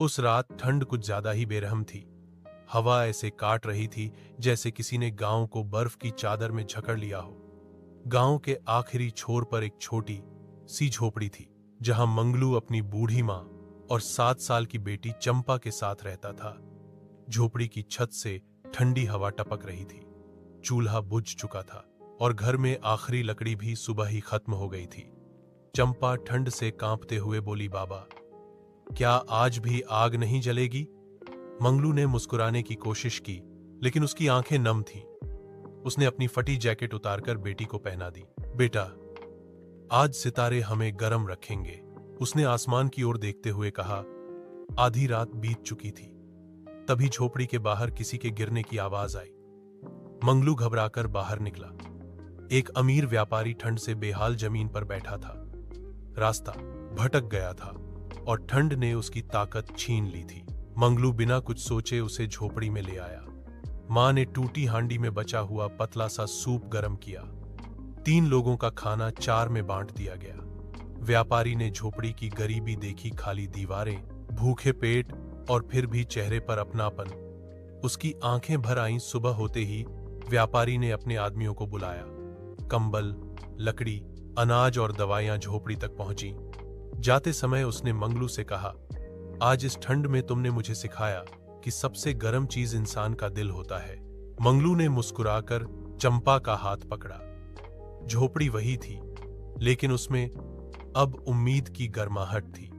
उस रात ठंड कुछ ज्यादा ही बेरहम थी। हवा ऐसे काट रही थी जैसे किसी ने गांव को बर्फ की चादर में जकड़ लिया हो। गांव के आखिरी छोर पर एक छोटी सी झोपड़ी थी, जहां मंगलू अपनी बूढ़ी मां और 7 साल की बेटी चंपा के साथ रहता था। झोपड़ी की छत से ठंडी हवा टपक रही थी। चूल्हा बुझ चुका था और घर में आखिरी लकड़ी भी सुबह ही खत्म हो गई थी। चंपा ठंड से कांपते हुए बोली, बाबा, क्या आज भी आग नहीं जलेगी? मंगलू ने मुस्कुराने की कोशिश की, लेकिन उसकी आंखें नम थीं। उसने अपनी फटी जैकेट उतारकर बेटी को पहना दी। बेटा, आज सितारे हमें गर्म रखेंगे, उसने आसमान की ओर देखते हुए कहा। आधी रात बीत चुकी थी। तभी झोपड़ी के बाहर किसी के गिरने की आवाज आई। मंगलू घबराकर बाहर निकला। एक अमीर व्यापारी ठंड से बेहाल जमीन पर बैठा था। रास्ता भटक गया था और ठंड ने उसकी ताकत छीन ली थी। मंगलू बिना कुछ सोचे उसे झोपड़ी में ले आया। मां ने टूटी हांडी में बचा हुआ पतला सा सूप गर्म किया। 3 लोगों का खाना 4 में बांट दिया गया। व्यापारी ने झोपड़ी की गरीबी देखी, खाली दीवारें, भूखे पेट और फिर भी चेहरे पर अपनापन। उसकी आंखें भर आईं। सुबह होते ही व्यापारी ने अपने आदमियों को बुलाया। कंबल, लकड़ी, अनाज और दवाइयां झोपड़ी तक पहुंची। जाते समय उसने मंगलू से कहा, आज इस ठंड में तुमने मुझे सिखाया कि सबसे गर्म चीज इंसान का दिल होता है। मंगलू ने मुस्कुराकर चंपा का हाथ पकड़ा। झोपड़ी वही थी, लेकिन उसमें अब उम्मीद की गर्माहट थी।